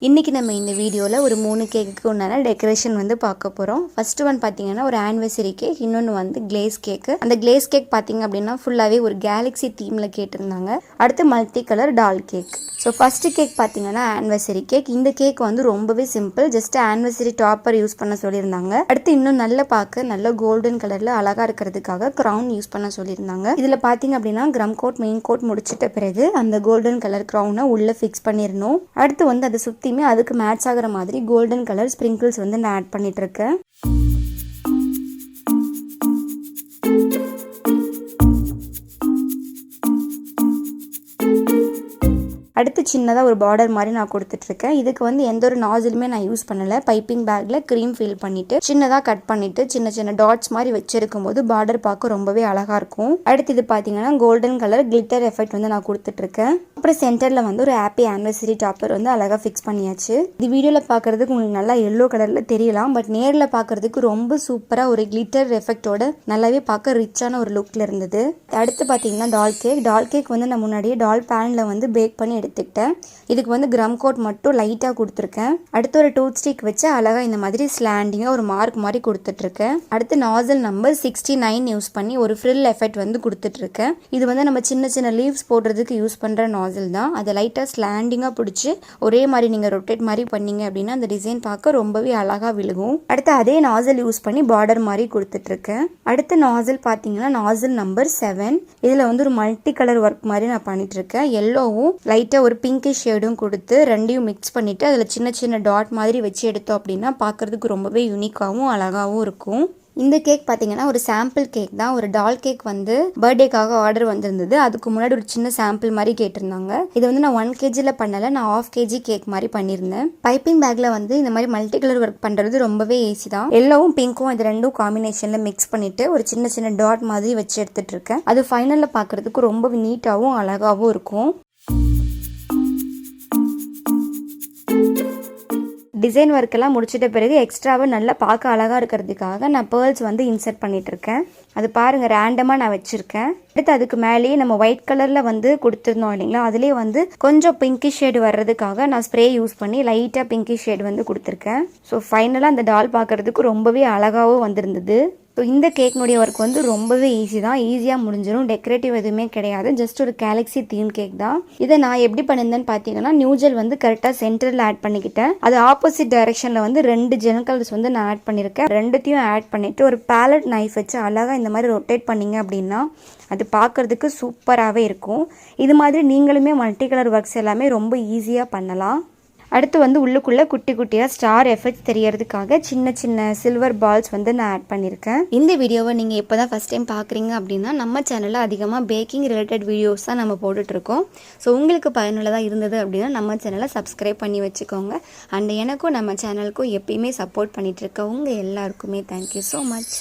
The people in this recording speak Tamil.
இன்னைக்கு நம்ம இந்த வீடியோவில் ஒரு 3 கேக்குக்கு உண்டான டெக்கரேஷன் வந்து பார்க்க போகிறோம். ஃபர்ஸ்ட் ஒன் பார்த்தீங்கன்னா ஒரு ஆனிவர்சரி கேக், இன்னொன்று வந்து கிளேஸ் கேக்கு. அந்த கிளேஸ் கேக் பார்த்தீங்க அப்படின்னா ஃபுல்லாகவே ஒரு கேலக்ஸி தீமில் கேட்டிருந்தாங்க. அடுத்து மல்டி கலர் டால் கேக். ஸோ ஃபர்ஸ்ட் கேக் பார்த்தீங்கன்னா ஆனிவர்சரி கேக். இந்த கேக் வந்து ரொம்பவே simple, just anniversary topper use பண்ண சொல்லியிருந்தாங்க. அடுத்து இன்னும் நல்ல கோல்டன் கலரில் அழகாக இருக்கிறதுக்காக க்ரௌன் யூஸ் பண்ண சொல்லியிருந்தாங்க. இதில் பார்த்தீங்க அப்படின்னா க்ரம் கோட் மெயின் கோட் முடிச்சிட்ட பிறகு அந்த கோல்டன் கலர் க்ரௌனை உள்ளே ஃபிக்ஸ் பண்ணிடணும். அடுத்து வந்து அதை சுற்றி அதுக்கு மேட்ச் ஆகிற மாதிரி கோல்டன் கலர் ஸ்ப்ரிங்கிள்ஸ் வந்து நான் ஆட் பண்ணிட்டு இருக்கேன். அடுத்து சின்னதாக ஒரு பார்டர் மாதிரி நான் கொடுத்துட்ருக்கேன். இதுக்கு வந்து எந்த ஒரு நாசிலுமே நான் யூஸ் பண்ணலை. பைப்பிங் பேக்கில் க்ரீம் ஃபில் பண்ணிவிட்டு சின்னதாக கட் பண்ணிவிட்டு சின்ன டாட்ஸ் மாதிரி வச்சிருக்கும் போது பார்டர் பார்க்க ரொம்பவே அழகாக இருக்கும். அடுத்து இது பார்த்தீங்கன்னா கோல்டன் கலர் கிளிட்டர் எஃபெக்ட் வந்து நான் கொடுத்துட்ருக்கேன். அப்புறம் சென்டரில் வந்து ஒரு ஹாப்பி ஆனிவர்சரி டாப்பர் வந்து அழகாக ஃபிக்ஸ் பண்ணியாச்சு. இது வீடியோவில் பார்க்குறதுக்கு உங்களுக்கு நல்லா எல்லோ கலரில் தெரியலாம், பட் நேரில் பார்க்குறதுக்கு ரொம்ப சூப்பராக ஒரு கிளிட்டர் எஃபெக்டோட நல்லாவே பார்க்க ரிச்சான ஒரு லுக்கில் இருந்தது. அடுத்து பார்த்தீங்கன்னா டால் கேக் வந்து நான் முன்னாடியே டால் பேனில் வந்து பேக் பண்ணி எடுத்துக்கிட்டேன். இதுக்கு வந்து க்ரம் கோட் மட்டும் லைட்டாக கொடுத்துருக்கேன். அடுத்து ஒரு டூத் ஸ்டிக் வச்சு அழகாக இந்த மாதிரி ஸ்லாண்டிங்காக ஒரு மார்க் மாதிரி கொடுத்துட்ருக்கேன். அடுத்து நாசல் நம்பர் 69 யூஸ் பண்ணி ஒரு ஃப்ரில் எஃபெக்ட் வந்து கொடுத்துட்ருக்கேன். இது வந்து நம்ம சின்ன லீவ்ஸ் போடுறதுக்கு யூஸ் பண்ணுற நாசல் தான். அதை லைட்டாக ஸ்லாண்டிங்காக பிடிச்சி ஒரே மாதிரி நீங்கள் ரொட்டேட் மாதிரி பண்ணீங்க அப்படின்னா அந்த டிசைன் பார்க்க ரொம்பவே அழகாக விழுகும். அடுத்து அதே நாசல் யூஸ் பண்ணி பார்டர் மாதிரி கொடுத்துட்ருக்கேன். அடுத்த நாசல் பார்த்தீங்கன்னா நாசல் நம்பர் 7. இதில் வந்து ஒரு மல்டி கலர் ஒர்க் மாதிரி நான் பண்ணிட்டு இருக்கேன். எல்லோவும் லைட்டாக ஒரு பிங்கிஷ் ஷேடும் கொடுத்து ரெண்டையும் மிக்ஸ் பண்ணிட்டு அதில் சின்ன டாட் மாதிரி வச்சு எடுத்தோம் அப்படின்னா பார்க்கறதுக்கு ரொம்பவே யூனிக்காகவும் அழகாகவும் இருக்கும். இந்த கேக் பார்த்தீங்கன்னா ஒரு சாம்பிள் கேக் தான். ஒரு டால் கேக் வந்து பர்த்டேக்காக ஆர்டர் வந்திருந்தது. அதுக்கு முன்னாடி ஒரு சின்ன சாம்பிள் மாதிரி கேட்டிருந்தாங்க. இது வந்து நான் 1 kg பண்ணலை, நான் 1/2 kg கேக் மாதிரி பண்ணியிருந்தேன். பைப்பிங் பேக்கில் வந்து இந்த மாதிரி மல்டி கலர் ஒர்க் பண்ணுறது ரொம்பவே ஈஸி தான். எல்லோவும் பிங்க்கும் இது ரெண்டும் காம்பினேஷனில் மிக்ஸ் பண்ணிட்டு ஒரு சின்ன டாட் மாதிரி வச்சு எடுத்துட்டு இருக்கேன். அது ஃபைனலில் பார்க்கறதுக்கு ரொம்ப நீட்டாகவும் அழகாகவும் இருக்கும். டிசைன் ஒர்க்கெல்லாம் முடிச்சிட்ட பிறகு எக்ஸ்ட்ராவாக நல்லா பார்க்க அழகாக இருக்கிறதுக்காக நான் பேர்ல்ஸ் வந்து இன்சர்ட் பண்ணிட்டு இருக்கேன். அது பாருங்கள் ரேண்டமாக நான் வச்சுருக்கேன். அடுத்து அதுக்கு மேலேயே நம்ம ஒயிட் கலரில் வந்து கொடுத்துருந்தோம் இல்லைங்களா, அதுலேயே வந்து கொஞ்சம் பிங்கிஷ் ஷேடு வர்றதுக்காக நான் ஸ்ப்ரே யூஸ் பண்ணி லைட்டாக பிங்கிஷ் ஷேடு வந்து கொடுத்துருக்கேன். ஸோ ஃபைனலாக அந்த டால் பார்க்குறதுக்கு ரொம்பவே அழகாகவும் வந்திருந்தது. ஸோ இந்த கேக்னுடைய ஒர்க் வந்து ரொம்பவே ஈஸி தான், ஈஸியாக முடிஞ்சிடும். டெக்கரேட்டிவ் எதுவுமே கிடையாது, ஜஸ்ட் ஒரு கேலக்ஸி தீம் கேக் தான். இதை நான் எப்படி பண்ணியிருந்தேன்னு பார்த்தீங்கன்னா நியூஜெல் வந்து கரெக்டாக சென்டரில் ஆட் பண்ணிக்கிட்டேன். அது ஆப்போசிட் டைரக்ஷனில் வந்து 2 ஜெல் கலர்ஸ் வந்து நான் ஆட் பண்ணியிருக்கேன். ரெண்டுத்தையும் ஆட் பண்ணிவிட்டு ஒரு பேலட் நைஃப் வச்சு அழகாக இந்த மாதிரி ரொட்டேட் பண்ணிங்க அப்படின்னா அது பார்க்குறதுக்கு சூப்பராகவே இருக்கும். இது மாதிரி நீங்களுமே மல்டி கலர் ஒர்க்ஸ் எல்லாமே ரொம்ப ஈஸியாக பண்ணலாம். அடுத்து வந்து உள்ளுக்குள்ளே குட்டியாக ஸ்டார் எஃபெக்ட் தெரியறதுக்காக சின்ன சில்வர் பால்ஸ் வந்து நான் ஆட் பண்ணியிருக்கேன். இந்த வீடியோவை நீங்கள் இப்போ தான் ஃபஸ்ட் டைம் பார்க்குறீங்க அப்படின்னா நம்ம சேனலில் அதிகமாக பேக்கிங் ரிலேட்டட் வீடியோஸ் தான் நம்ம போட்டுட்ருக்கோம். ஸோ உங்களுக்கு பயனுள்ளதாக இருந்தது அப்படின்னா நம்ம சேனலை சப்ஸ்கிரைப் பண்ணி வச்சுக்கோங்க. அண்ட் எனக்கும் நம்ம சேனலுக்கும் எப்பயுமே சப்போர்ட் பண்ணிகிட்ருக்க உங்கள் எல்லாருக்குமே தேங்க்யூ ஸோ மச்.